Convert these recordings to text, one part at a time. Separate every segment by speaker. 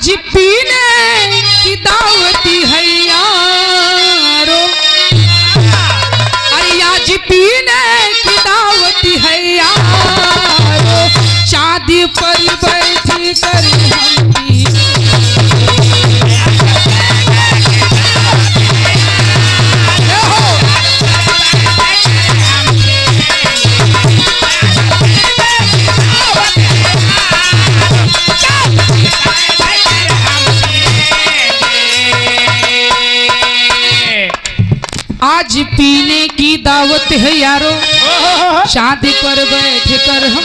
Speaker 1: आज पीने की दावती है यारो, अरे आज पीने की दावती है यारो, शादी पर बैठ कर हम पी। आज पीने की दावत है यारो, शादी पर बैठ कर हम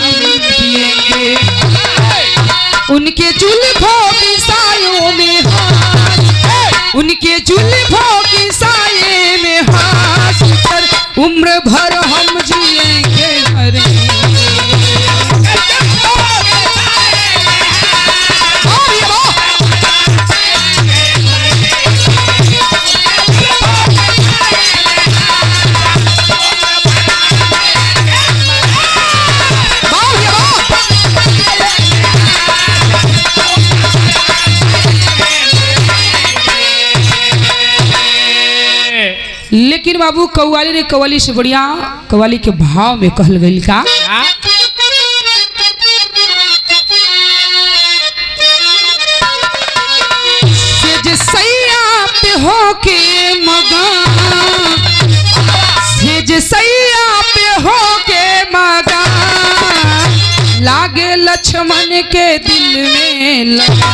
Speaker 1: पिएंगे। उनके जुल्फों की सायों में हाथ, उनके जुल्फों की साये में हाथ कर उम्र भर हम जिएंगे मरेंगे। लेकिन बाबू कव्वाली रे कव्वाली से बढ़िया कव्वाली के भाव में कहल गई का, सेज सैया पे होके मगन, सेज सैया पे होके मगन, लागे लक्ष्मण के दिल में लगा।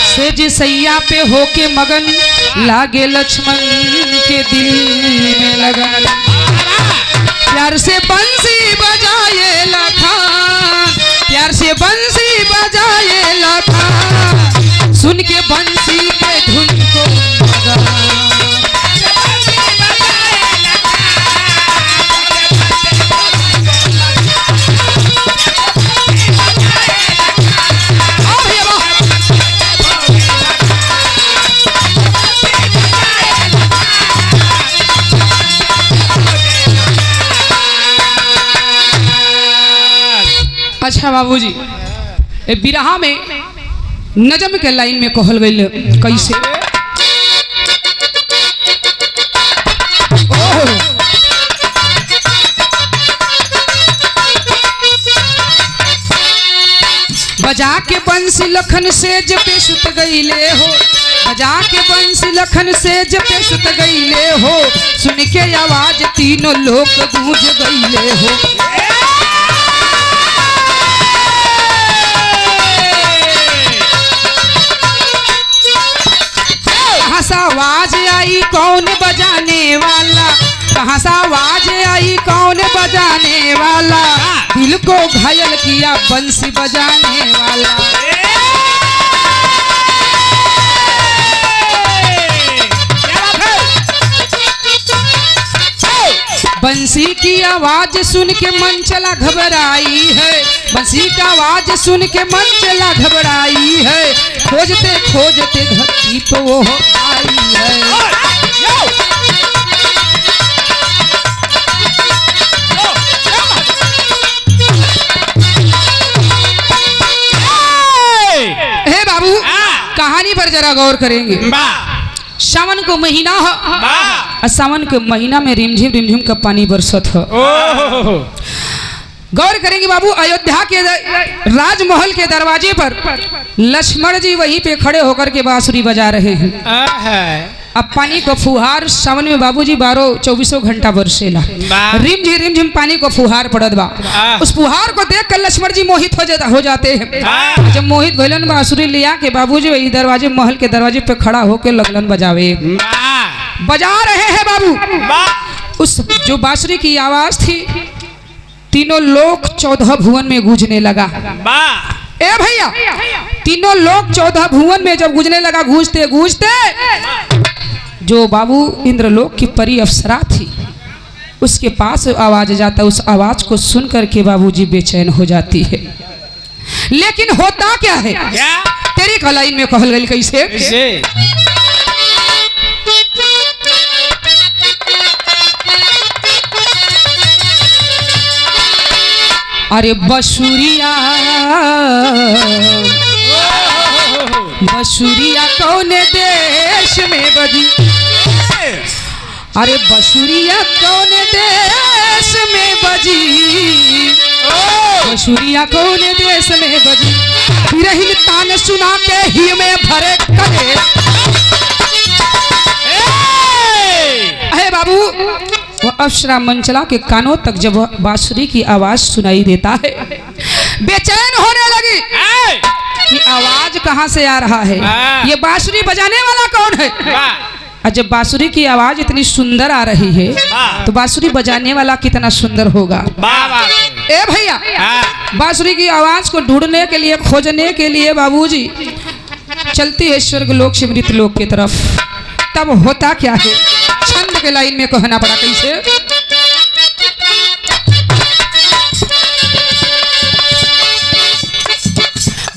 Speaker 1: सेज सैया पे होके मगन, लागे लक्ष्मण के दिल में लगन। प्यार से बंसी बजाए लखान, प्यार से बंसी बजाए लखान, सुन के बंसी के धुन को अच्छा बाबूजी, ए बिरहा में नजम के लाइन में कहल गई कैसे, बजा के बंसी लखन से जपे सुत गईले हो, बजा के बंसी लखन से जपे सुत गईले हो, सुन के आवाज तीनों लोग गूंज गईले हो। कहाँ से आवाज आई कौन बजाने वाला, कहाँ से आवाज आई कौन बजाने वाला, दिल को घायल किया बंसी बजाने वाला। बंसी की आवाज सुन के मन चला घबराई है, बंसी का आवाज सुन के मन चला घबराई है, खोजते खोजते धरती पे वो आई है। हे बाबू, कहानी पर जरा गौर करेंगे। सावन को महीना है, सावन के महीना में रिमझिम का पानी बरसत है। गौर करेंगे बाबू, अयोध्या के राजमहल के दरवाजे पर लक्ष्मण जी वहीं पे खड़े होकर के बांसुरी बजा रहे हैं। अब पानी को फुहार सावन में बाबूजी 12-24 घंटा बरसेला, रिमझिम पानी को फुहार पड़त बा। उस फुहार को देख कर लक्ष्मण जी मोहित हो जाते हैं। जब मोहित भइलन बांसुरी लिया के बाबूजी वही दरवाजे महल के दरवाजे पे खड़ा होकर लगलन बजावे। बजा रहे हैं बाबू, उस जो बांसुरी की आवाज थी तीनों लोग 14 भुवन में गूंजने लगा। ए भैया, तीनों लोग 14 भुवन में जब गूंजने लगा, गूंजते गूंजते जो बाबू इंद्रलोक की परी अप्सरा थी उसके पास आवाज जाता, उस आवाज को सुन करके बाबूजी बेचैन हो जाती है। लेकिन होता क्या है, तेरी कलाइन में कहल गई कैसे? अरे बसुरिया बसुरिया कौन देश में बजी, अरे बसुरिया कौन देश में बजी, बसुरिया कौन देश में बजी, बिरहिन तान सुना के ही में भरे करे। अरे बाबू, वो अप्सरा मंचला के कानों तक जब बांसुरी की आवाज सुनाई देता है, बेचैन होने लगी कि आवाज कहां से आ रहा है, ये बांसुरी बजाने वाला कौन है। और जब बांसुरी की आवाज इतनी सुंदर आ रही है तो बांसुरी बजाने वाला कितना सुंदर होगा। ए भैया, बांसुरी की आवाज को ढूंढने के लिए, खोजने के लिए बाबूजी चलती है स्वर्ग लोक से मृत लोक की तरफ। तब होता क्या है, छंद के लाइन में कहना पड़ा कैसे?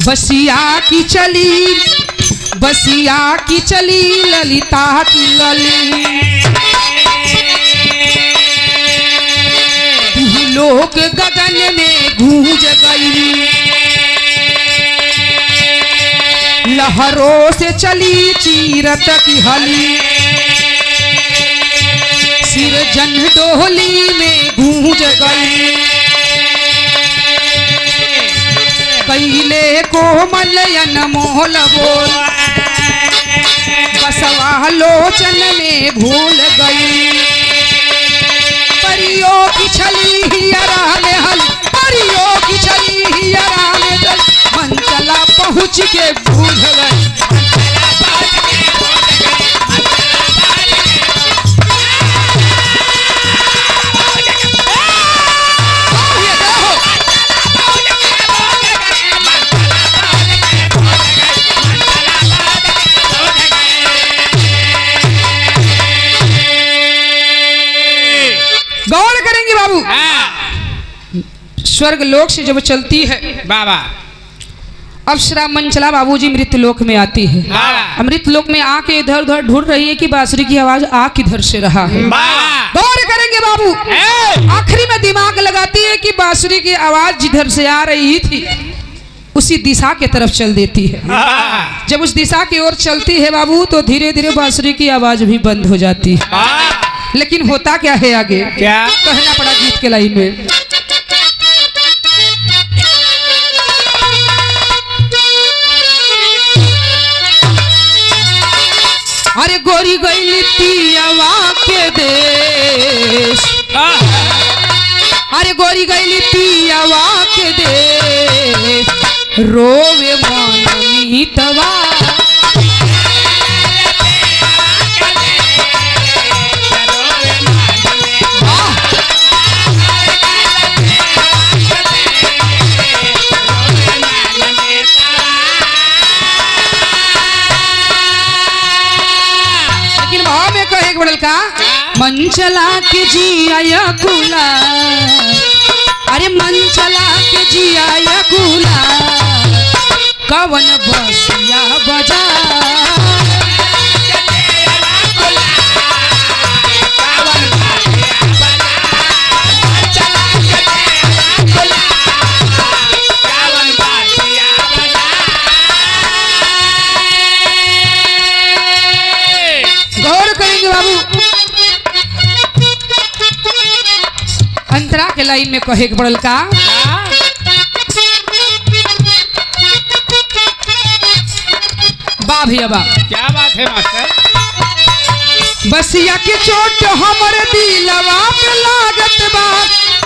Speaker 1: बसिया की चली, बसिया की चली ललिता की लली, लोक गगन में गूंज गई, लहरों से चली चीरत की हली, सिर जन डोली में गूंज गई, कैले कोमल अनमोल बोल, बसवा लोचन में भूल गई, परियों की छली हियरा में हल, परियों की छली हियरा में दल, मंचला पहुँच के भूल गई। गौर करेंगे बाबू, स्वर्ग लोक से जब चलती है बाबा, अप्सरा मंचला बाबूजी मृत लोक में आती है। मृत लोक में आके इधर उधर ढूंढ रही है कि बांसुरी की आवाज आ किधर से रहा है। गौर करेंगे बाबू, आखिरी में दिमाग लगाती है कि बांसुरी की आवाज जिधर से आ रही थी उसी दिशा के तरफ चल देती है। जब उस दिशा की ओर चलती है बाबू, तो धीरे धीरे बांसुरी की आवाज भी बंद हो जाती है। लेकिन होता क्या है आगे, क्या कहना पड़ा गीत के लाइन में? अरे गोरी गई पियावा के देश, अरे गोरी गई पियावा के देश, रोवे मन मीतवा, का मंचला के जिया कुला, अरे मंचला के जिया कुला, कवन बसिया बजा, गौर करेंगे बाबू, अंतरा के लाइन में कहे पड़ल का? बा भैया बा, क्या बात है मास्टर? बसिया के चोट हमर दिलवा पे लागत बा,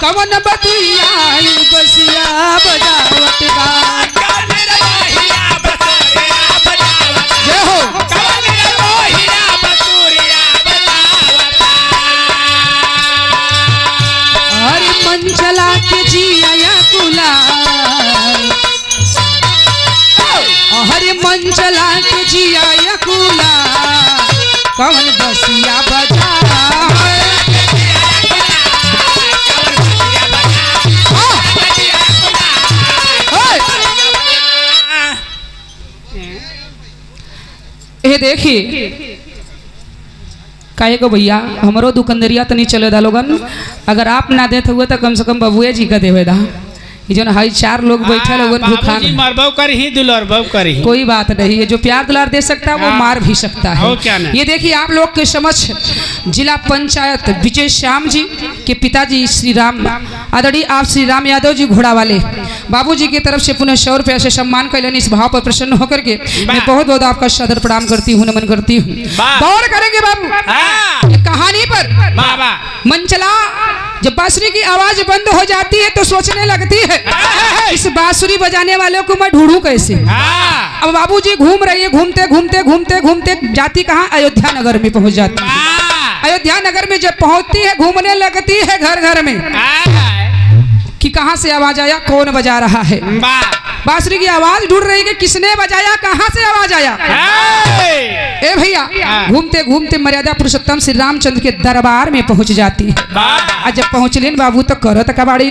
Speaker 1: कवन बतिया बसिया बजावत बा, जय हो। अरे मंचला के जिया कुला, हरे मंचला के जिया कुला, कौन बसिया बजा, ये देखिए काहे को भैया हमारो दुकानदरिया तो नहीं चले दा लोगन, अगर आप ना देते हुए तो कम से कम बबुए जी का देवे दा। जो हाई 4 लोग बैठे लोगन भूखा कोई बात नहीं है, जो प्यार दुलार दे सकता है वो मार भी सकता है। ये देखिए आप लोग के समक्ष जिला पंचायत विजय श्याम जी के पिताजी श्री राम आदरणीय आप श्री राम यादव जी घोड़ा वाले बाबूजी की तरफ से पुनः 100 रुपये से सम्मान कैलन। इस भाव पर प्रसन्न होकर के मैं बहुत बहुत आपका सदर प्रणाम करती हूँ, नमन करती हूँ। गौर करेंगे बाबू कहानी पर। मंचला जब बांसुरी की आवाज बंद हो जाती है तो सोचने लगती है इस बांसुरी बजाने वाले को मैं ढूंढूं कैसे। अब बाबूजी घूम रही है, घूमते घूमते घूमते घूमते जाती कहाँ, अयोध्या नगर में पहुंच जाती है। अयोध्या नगर में जब पहुंचती है घूमने लगती है घर घर में कि कहाँ से आवाज आया, कौन बजा रहा है। बांसुरी की आवाज ढूंढ रही है किसने बजाया, कहाँ से आवाज आया। ए भैया घूमते घूमते मर्यादा पुरुषोत्तम श्री रामचंद्र के दरबार में पहुंच जाती है। आज जब पहुंचलेन बाबू तो करत कबाड़ी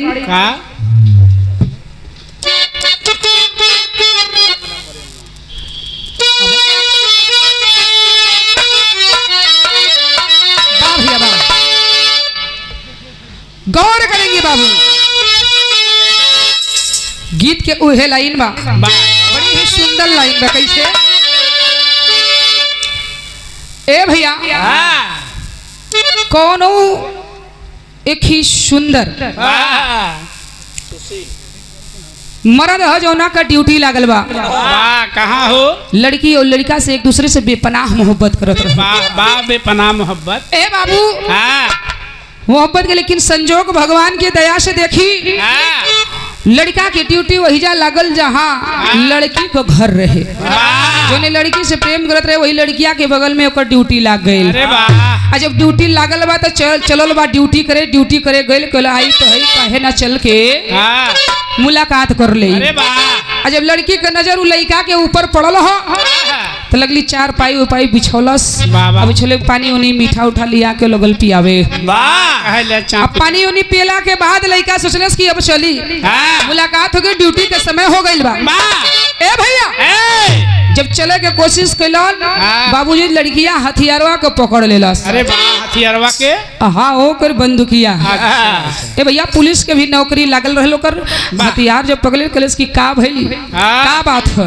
Speaker 1: गौर करेंगे बाबू गीत के उहे लाइन बा बड़ी ही सुंदर लाइन बा। कैसे ए भैया कौनो एक ही सुंदर मर्द है जो ना का ड्यूटी लागल बा।
Speaker 2: कहाँ हो?
Speaker 1: लड़की और लड़का से एक दूसरे से बेपनाह मोहब्बत करत रहे।
Speaker 2: बेपनाह मोहब्बत।
Speaker 1: ए बाबू मोहब्बत के लेकिन संजोग भगवान की दया से देखी लड़का की ड्यूटी वही जा लागल जहाँ लड़की को घर रहे। जो ने लड़की से प्रेम करत रहे वही लड़किया के बगल में ओकर ड्यूटी लाग गई। जब ड्यूटी लागल बा तो चलल बा ड्यूटी करे गइल कहल आई तो है काहे ना चल के मुलाकात कर ले। जब लड़की के नजर उ लड़का के ऊपर पड़ल हो तो लगली 4 पाई उपाई बिछौलस। अब छोले पानी उनी मीठा उठा लिया के लगल पियावे। अब पानी उनी पियला के बाद लड़का सोचलस कि अब चली मुलाकात हो गई, ड्यूटी के समय हो गई बा। ए भैया जब चले के कोशिश कैलन बाबूजी लड़किया हथियारवा को पकड़ लेलस।
Speaker 2: अरे हथियारवा के
Speaker 1: हाँ हो कर बंदूकिया। ए भैया पुलिस के भी नौकरी लागल रहलो कर हथियार जब पकड़े कलस की का भइल का बात है।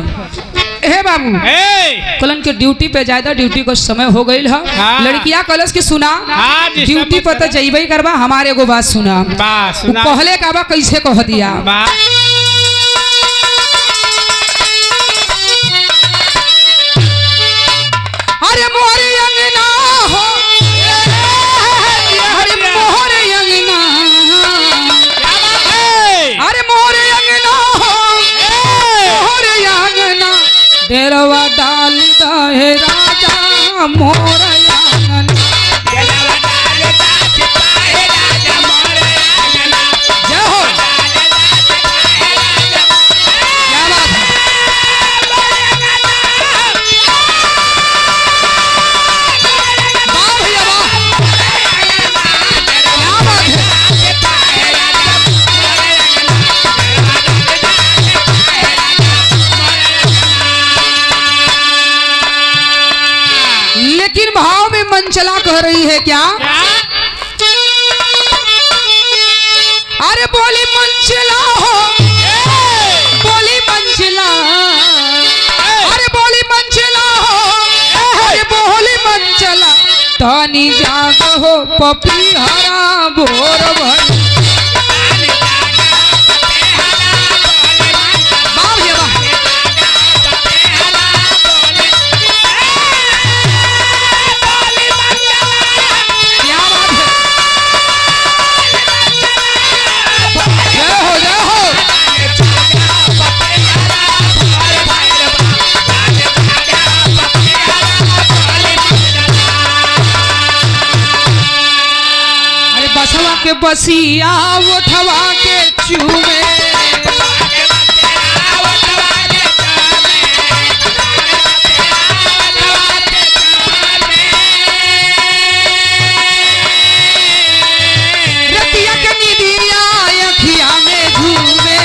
Speaker 1: हे बाबू कलन के ड्यूटी पे ज्यादा ड्यूटी को समय हो गई है। लड़किया कलस की सुना ड्यूटी पर तो जइबे करबा, हमारे एगो बात सुना। पहले का बा कैसे कह दिया अरे मोरे अंगना हो अरे मोरे अंगना अरे मोरे अंगना हो मोरे अंगना डेरवा डाल दे राजा मोर आंगन। जय हो क्या बात है। वाह भैया वाह क्या बात है। लेकिन भाव में मंचला कह रही है क्या अरे बोली मंचला हो बोली मंचला अरे बोली मंचला हो अरे बोली मंचला तानी जाग हो पपी हरा भोर भर। के बसिया उठवा के चूमे रतिया के निदिया अखिया में झूमे।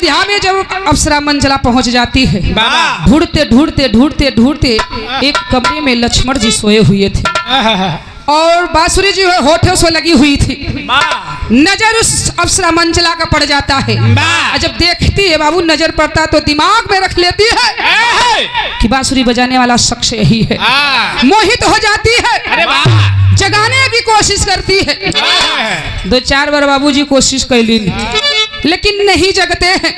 Speaker 1: अयोध्या में जब अप्सरा मंचला पहुंच जाती है,
Speaker 2: बाबा
Speaker 1: ढूंढते ढूंढते ढूंढते ढूंढते एक कमरे में लक्ष्मण जी सोए हुए थे और बांसुरी जी होठों से लगी हुई थी। नजर उस अप्सरा मंचला का पड़ जाता है। जब देखती है बाबू, नजर पड़ता तो दिमाग में रख लेती है कि बांसुरी बजाने वाला शख्स यही है। मोहित हो जाती है, जगाने की कोशिश करती है। 2-4 बार बाबूजी कोशिश कैली लेकिन नहीं जगते हैं।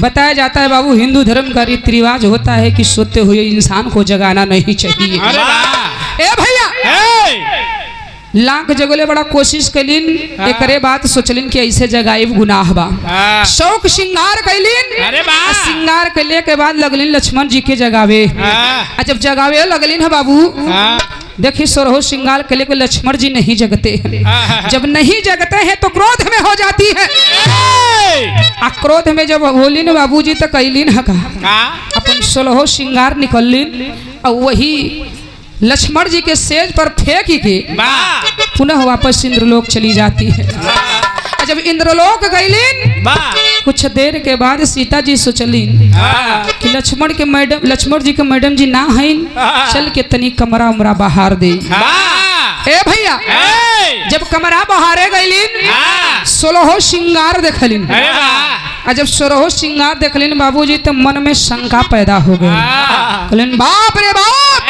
Speaker 1: बताया जाता है बाबू, हिंदू धर्म का रीति रिवाज होता है कि सोते हुए इंसान को जगाना नहीं चाहिए। ए भैया, लाख जगले बड़ा कोशिश कैलीन, एकरे बात सोचलिन कि ऐसे जगाइब गुनाह बा। शौक श्रृंगार कैलीन, श्रृंगार कैले के बाद लगलिन लक्ष्मण जी के जगावे। जब जगावे लगलिन है बाबू, देखिए सोरहो श्रृंगार कैले के लक्ष्मण जी नहीं जगते हैं। जब नहीं जगते हैं तो क्रोध में हो जाती है। क्रोध में जब होली न बाबूजी तो कैलीन है अपन 16 श्रृंगार निकलिन और वही लक्ष्मण जी के सेज पर फेंक के पुनः वापस इंद्रलोक चली जाती है। जब इंद्रलोक गईलीन, कुछ देर के बाद सीता जी सोचलीन कि लक्ष्मण जी के मैडम जी ना हैं, चल के तनी कमरा उमरा बाहर दे। ए भैया, जब कमरा बहारे गईलीन, 16 श्रृंगार देखलिन। जब 16 श्रृंगार देखलिन बाबूजी, तो मन में शंका पैदा हो गई। बाप रे बाप,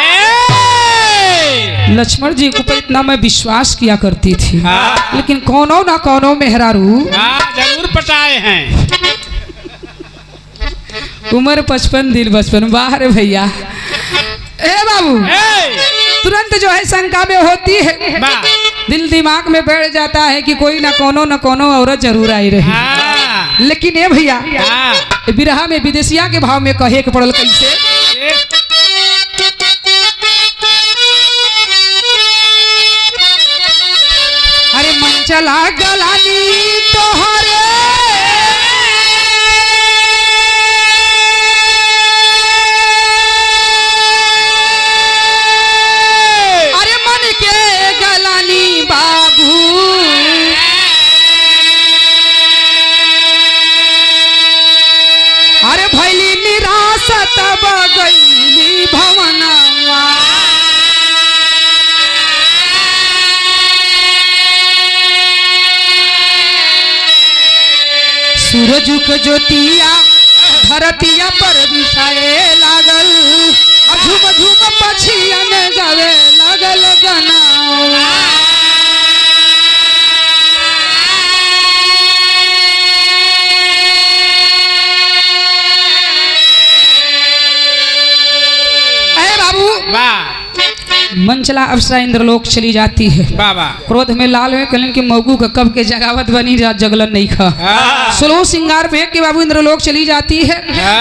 Speaker 1: लक्ष्मण जी को इतना मैं विश्वास किया करती थी, लेकिन कोनो ना कोनो मेहरारू
Speaker 2: जरूर पटाए हैं।
Speaker 1: उम्र 55 दिल 55। बाहर भैया, ए बाबू, तुरंत जो है शंका में होती है, दिल दिमाग में बैठ जाता है कि कोई ना कोनो औरत जरूर आई रही। लेकिन ए भैया, बिरहा में विदेशिया के भाव में कहे के पड़ल कैसे, अरे मंचला गलानी तोहरे, अरे मन के गलानी बाबू, अरे भैली निराश तब गईली भवनवा, सूरज के ज्योतिया धरतिया पर बिछाए लागल, झूम झूम पछियन गावे लागल गाना। मंचला अप्सरा इंद्रलोक चली जाती है।
Speaker 2: बाबा
Speaker 1: क्रोध में लाल हुए, कहलन कि मौगू का कब के जगावत बनी, जगलन नहीं खा। 16 श्रृंगार फेंक के बाबू इंद्रलोक चली जाती है।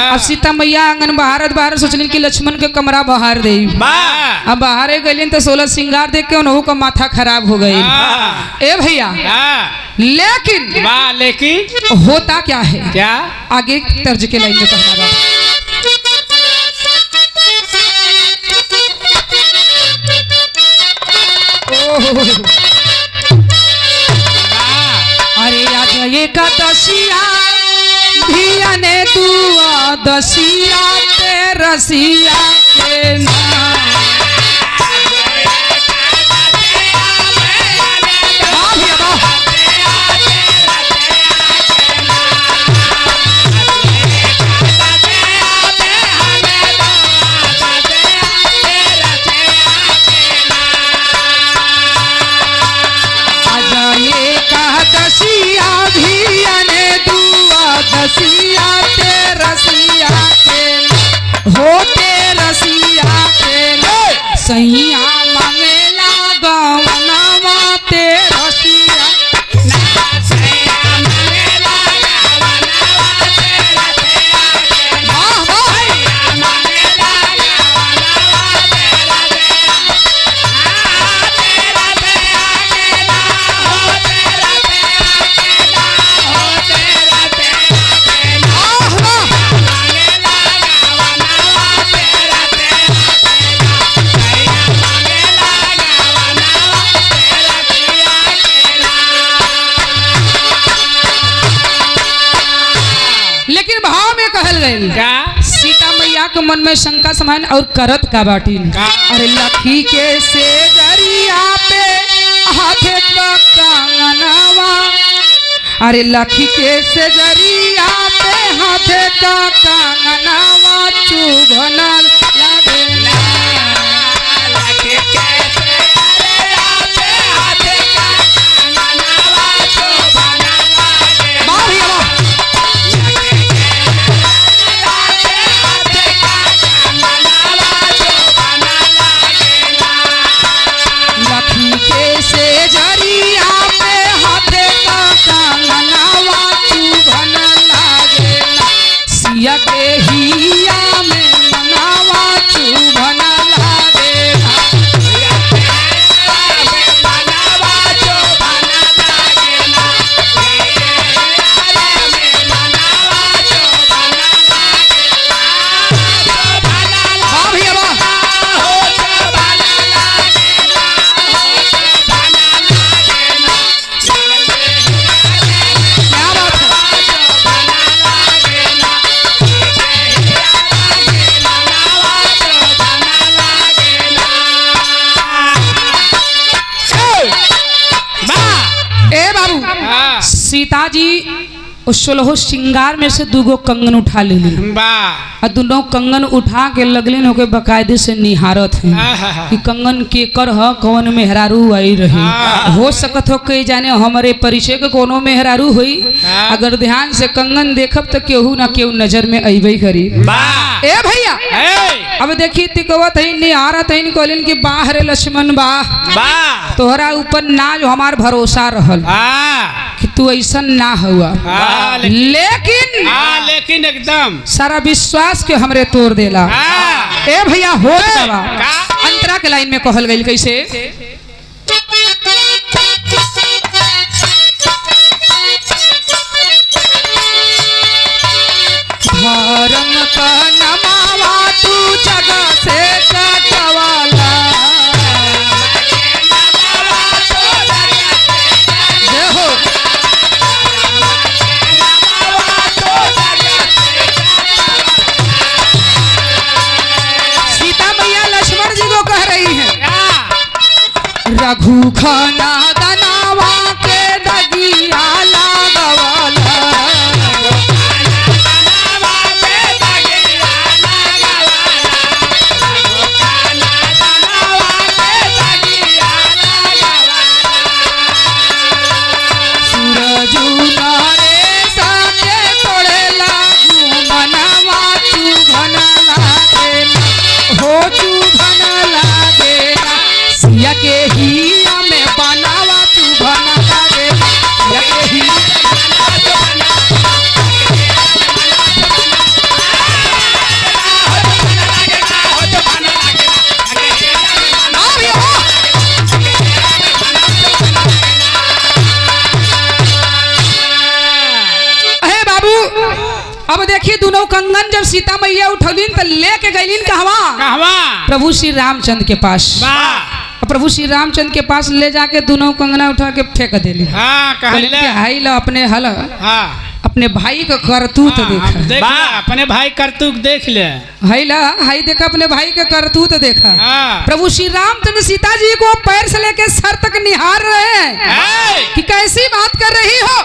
Speaker 1: अब सीता मैया आंगन बाहर सोचलिन कि लक्ष्मण के कमरा बाहर दे। अब बाहर गलिन तो 16 श्रृंगार देख के उन्हों का माथा खराब हो गई। ए भैया, लेकिन होता क्या है,
Speaker 2: क्या
Speaker 1: आगे तर्ज के लाइन में कहना बा, अरे आज एकादशिया धियाने दुआ दसिया ते रसिया के नाम। रसिया ते रसिया के होते रसिया के सैया मंगेला गवनवा ते रसिया लेकिन भाव में कहल गई
Speaker 2: का
Speaker 1: सीता मैया के मन में शंका समान और करत का बाटिन
Speaker 2: का?
Speaker 1: अरे लखी के से जरिया पे हाथे का कंगनवा अरे लखी के से जरिया पे हाथे का कंगनवा चुभन लागेला वाह भैया वाह। लखी के से जरिया पे हाथे का कंगनवा चुभन लागेला सिया के हिया में मनावा चुभन लागेला वाह भैया वाह। क्या बात है। ए बाबू
Speaker 2: हाँ।
Speaker 1: सीता जी उस 16 श्रृंगार में से दूगो कंगन उठा ले ली
Speaker 2: वाह
Speaker 1: और दोनों कंगन उठा के लगले होके बकायदे से निहारत है कि कंगन केकर ह कौन मेहरारू आई रही हो सकत हो के जाने हमारे परिचय के कोनो मेहरारू हुई अगर ध्यान से कंगन देखब तो केहू ना केहू नजर में अइबे करी
Speaker 2: वाह
Speaker 1: ए भैया अब देखी तिकवत है निहारत है कहलिन कि बाहर लक्ष्मण
Speaker 2: वाह
Speaker 1: तोहरा ऊपर ना जो हमार भरोसा रहल कि तू ऐसा ना हुआ
Speaker 2: लेकिन एकदम
Speaker 1: सारा विश्वास के हमरे तोड़ देला ए भैया हो अंतरा के लाइन में कहल गई कैसे धर्म का नमावा तू जगह से कटवाला जय हो सीता मैया लक्ष्मण जी को कह रही है रघु खाना दनावा के दगिया लागवाला सूरजू नारे साके तोड़े लागू मनवा चुभन लागेला हो चुभन लागेला सिया के हिया में बनावा चुभन लागेला सिया के हिया अहे बाबू अब देखिए दोनों कंगन जब सीता मैया उठौलीन तो लेके गईलीन कहवा प्रभु श्री रामचंद्र के पास प्रभु श्री रामचंद्र के पास ले जाके दोनों कंगना उठा के फेंक देली हाई ला अपने हल अपने भाई का करतूत देखा
Speaker 2: अपने भाई करतूत देख ले
Speaker 1: हाई ला हाई देखा अपने भाई का करतूत देखा प्रभु श्री रामचंद्र सीता जी को पैर से लेके सर तक निहार रहे हैं कि कैसी बात कर रही हो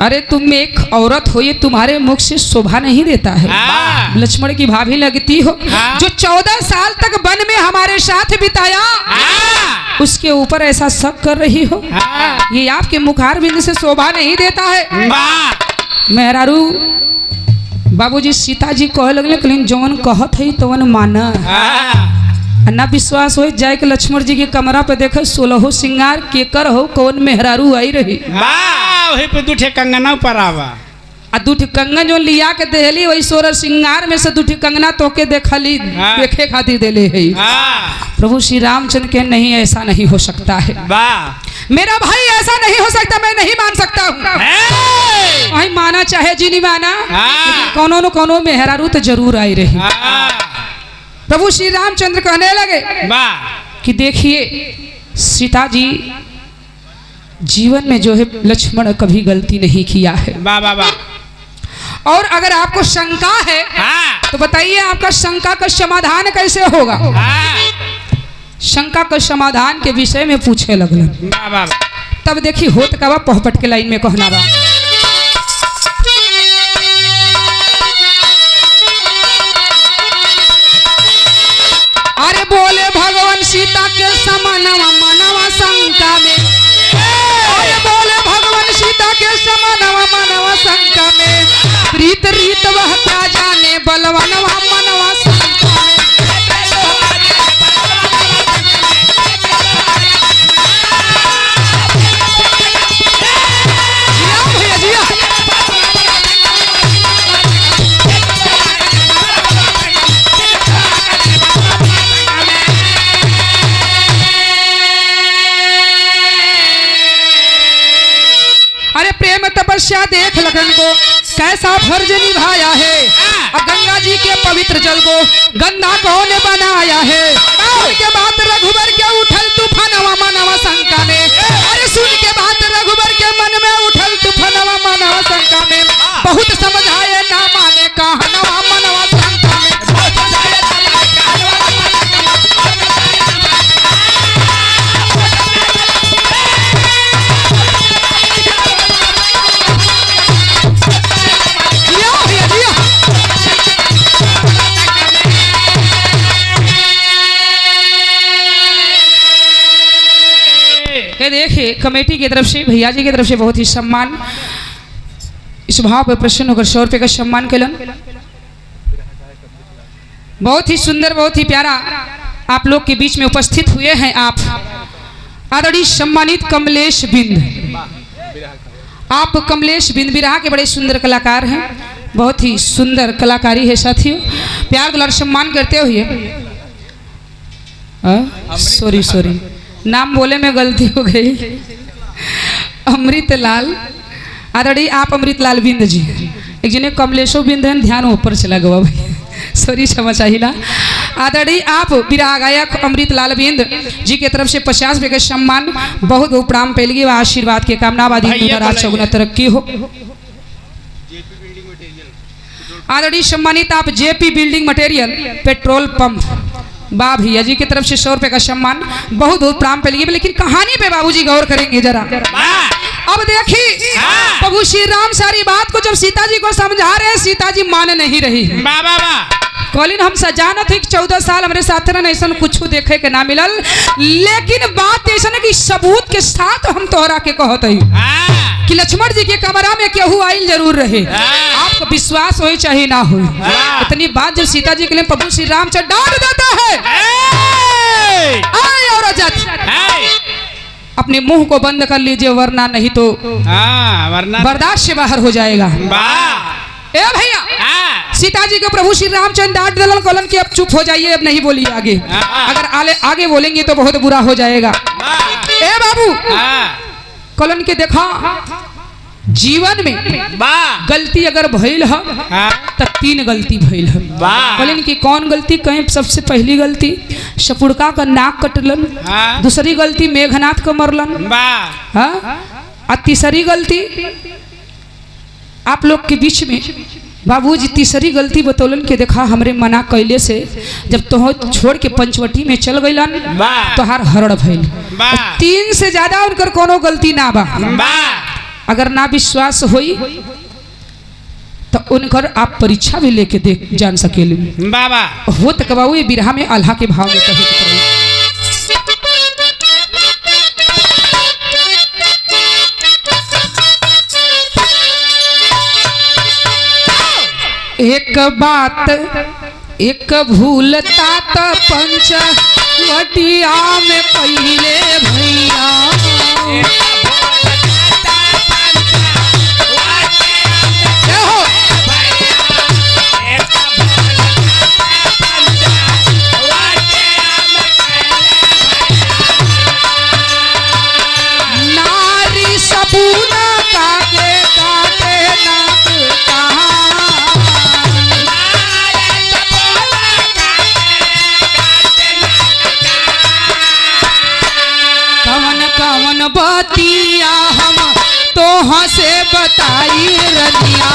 Speaker 1: अरे तुम एक औरत हो ये तुम्हारे मुख से शोभा नहीं देता है लक्ष्मण की भाभी लगती हो जो 14 साल तक वन में हमारे साथ बिताया उसके ऊपर ऐसा शक कर रही हो ये आपके मुखार बिंद से शोभा नहीं देता है मेहरारू बाबूजी सीता जी कह लगले लेकिन जौन कहत है तवन माना ना विश्वास हो जाए कि लक्ष्मण जी के कमरा पे देखे 16 श्रृंगार केकर हो कौन मेहरारू आई रही
Speaker 2: वही पे दूठे कंगना ऊपर आवा
Speaker 1: आ दूठी कंगन जो लिया के देली वही 16 श्रृंगार में से दूठी कंगना तो के देखली देखे खातिर देले है प्रभु श्री रामचंद्र के नहीं ऐसा नहीं हो सकता है मेरा भाई ऐसा नहीं हो सकता मैं नहीं मान सकता हूँ वही माना चाहे जी नहीं माना कोनो न कोनो मेहरारू तो जरूर आई रही प्रभु श्री रामचंद्र कहने लगे कि देखिए सीता जी जीवन में जो है लक्ष्मण कभी गलती नहीं किया है और अगर आपको शंका है तो बताइए आपका शंका का समाधान कैसे होगा। शंका का समाधान के विषय में पूछे लगलन। तब देखी होत का बा पहपट के लाइन में कहना बा। अरे बोले भगवान सीता के समानवा मनवा शंका में। अरे बोले भगवान सीता के समानवा मनवा शंका में। प्रीत रीत वह क्या जाने बलवनवा मनवा शंका में। अरे प्रेम तपस्या देख लगन को कैसा फर्ज निभाया है। और गंगा जी के पवित्र जल को गंदा कौन बनाया है। सुन के बात रघुबर के उठल तूफानवा मनवा शंका में। अरे सुन के बात रघुबर के मन में उठल तूफानवा मनवा शंका में। बहुत समझाए ना माने कहनवा मनवा शंका में। ये देखिए कमेटी की तरफ से भैया जी की तरफ से बहुत ही सम्मान, इस भाव पर प्रसन्न होकर 100 रुपये का सम्मान कलन। बहुत ही सुंदर, बहुत ही प्यारा आप लोग के बीच में उपस्थित हुए हैं आप आदरणीय सम्मानित कमलेश बिंद। आप कमलेश बिंद बिरहा के बड़े सुंदर कलाकार हैं। बहुत ही सुंदर कलाकारी है साथियों। प्यार दुलार सम्मान करते हुए सॉरी नाम बोले में गलती हो गई। अमृत लाल, आदरणीय आप अमृत लाल बिंद जी। एक जने कमलेशो बिंद है, ध्यान ऊपर चला गवा भाई, सॉरी क्षमा चाहिए। आदरणीय आप बिरहा गायक अमृत लाल बिंद जी की तरफ से 50 रुपये का सम्मान, बहुत बहुत प्रणाम पहलगी व आशीर्वाद के कामना वादी चौगुना तरक्की हो। आदरणीय सम्मानित आप JP building material petrol pump बा भैया जी की तरफ से 100 रुपये का सम्मान, बहुत बहुत प्राम पे लिए। लेकिन कहानी पे बाबूजी गौर करेंगे जरा। अब देखी प्रभु श्री राम सारी बात को जब सीता जी को समझा रहे हैं, सीता जी मान नहीं रही। कॉलिन हम सजाना थे 14 साल हमारे साथ रहना, ऐसा कुछ देखे के ना मिलल। लेकिन बात ऐसा ना कि सबूत के साथ हम तोहरा के कहते कि लक्ष्मण जी के कमरा में केहू आइल जरूर रहे। आपको विश्वास हो चाहे ना हो, इतनी बात जब सीता जी के लिए प्रभु श्री रामचंद्र डांट देता है। आए औरत अपने मुंह को बंद कर लीजिए, वरना नहीं तो बर्दाश्त से बाहर हो जाएगा। ए भैया, सीता जी को प्रभु श्री रामचंद्र डांट दिलन, कलन कि अब चुप हो जाइए, अब नहीं बोलिए आगे। अगर आगे बोलेंगे तो बहुत बुरा हो जाएगा। ए बाबू कलन के देखा जीवन में गलती अगर भइल है तो 3 गलती भइल है। कलन की कौन गलती कहें? सबसे पहली गलती सपुड़का का नाक कटलन, दूसरी गलती मेघनाथ को मरलन, और तीसरी गलती आप लोग के बीच में बाबूजी तीसरी गलती बतौलन के देखा हमरे मना कैले से जब तो छोड़ के पंचवटी में चल गईलन तो हार हरड़ भइल। 3 से ज्यादा उनकर कोनो गलती ना बा। अगर ना विश्वास होई तो उनकर आप परीक्षा भी लेके देख जान सकेले। बाबा हो तक बाबू ये बिरहा में अल्लाह के भाव में कहे एक बात एक भूलता त पंच वटिया में पहले भैया। नारी सबूना काटे काटे नाक कवन बतिया हम तो से बताई रनिया।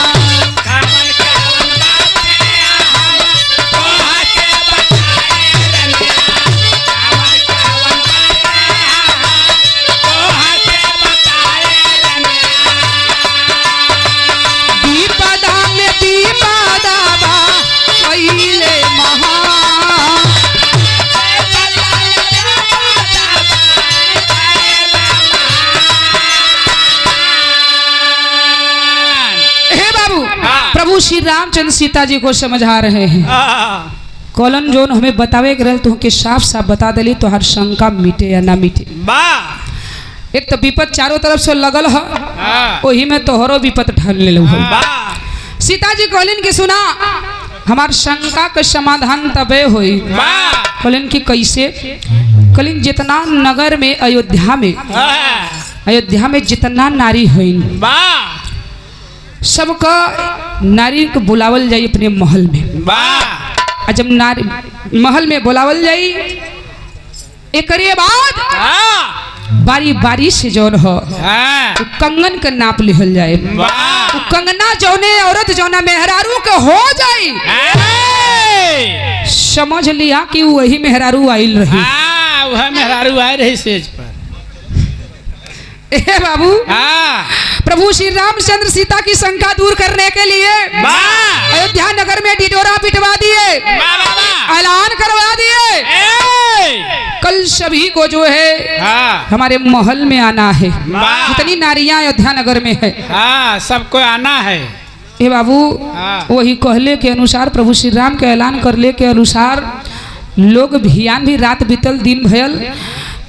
Speaker 1: प्रभु श्री रामचंद्र सीता जी को समझा रहे हैं। कॉलन जोन हमें बतावे के रहल तो के साफ साफ बता दिली तो हर शंका मिटे या ना मिटे। एक तो विपत चारों तरफ से लगल है, वही में तोहरो विपत ढल ले लो। सीता जी कहलिन के सुना हमार शंका के समाधान तबे होई। कहलिन कि कैसे? कहलिन जितना नगर में अयोध्या में जितना नारी हुई सबका नारी को बुलावल जाई अपने महल में। जब नारी महल में बुलावल जाई एकरे बाद बारी बारी से जौन हो तो कंगन का नाप लिहल जाए। तो कंगना जौने औरत जौना मेहरारू के हो जाई समझ लिया कि वही मेहरारू आइल रही।
Speaker 2: वह मेहरारू आए रही सेज पर।
Speaker 1: ए बाबू प्रभु श्री रामचंद्र सीता की शंका दूर करने के लिए अयोध्या नगर में डिडोरा पिटवा दिए, ऐलान करवा दिए कल सभी को जो है हमारे महल में आना है। जितनी नारियां अयोध्या नगर में है
Speaker 2: सबको आना है।
Speaker 1: ए बाबू वही कहले के अनुसार प्रभु श्री राम के ऐलान करले के अनुसार लोग भियान भी रात बीतल दिन भयल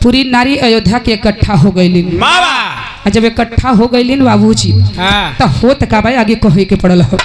Speaker 1: पूरी नारी अयोध्या के इकट्ठा हो गईलिन। जब इकट्ठा हो गईलिन बाबूजी तो होत का भाई आगे कहे के पड़ल हो।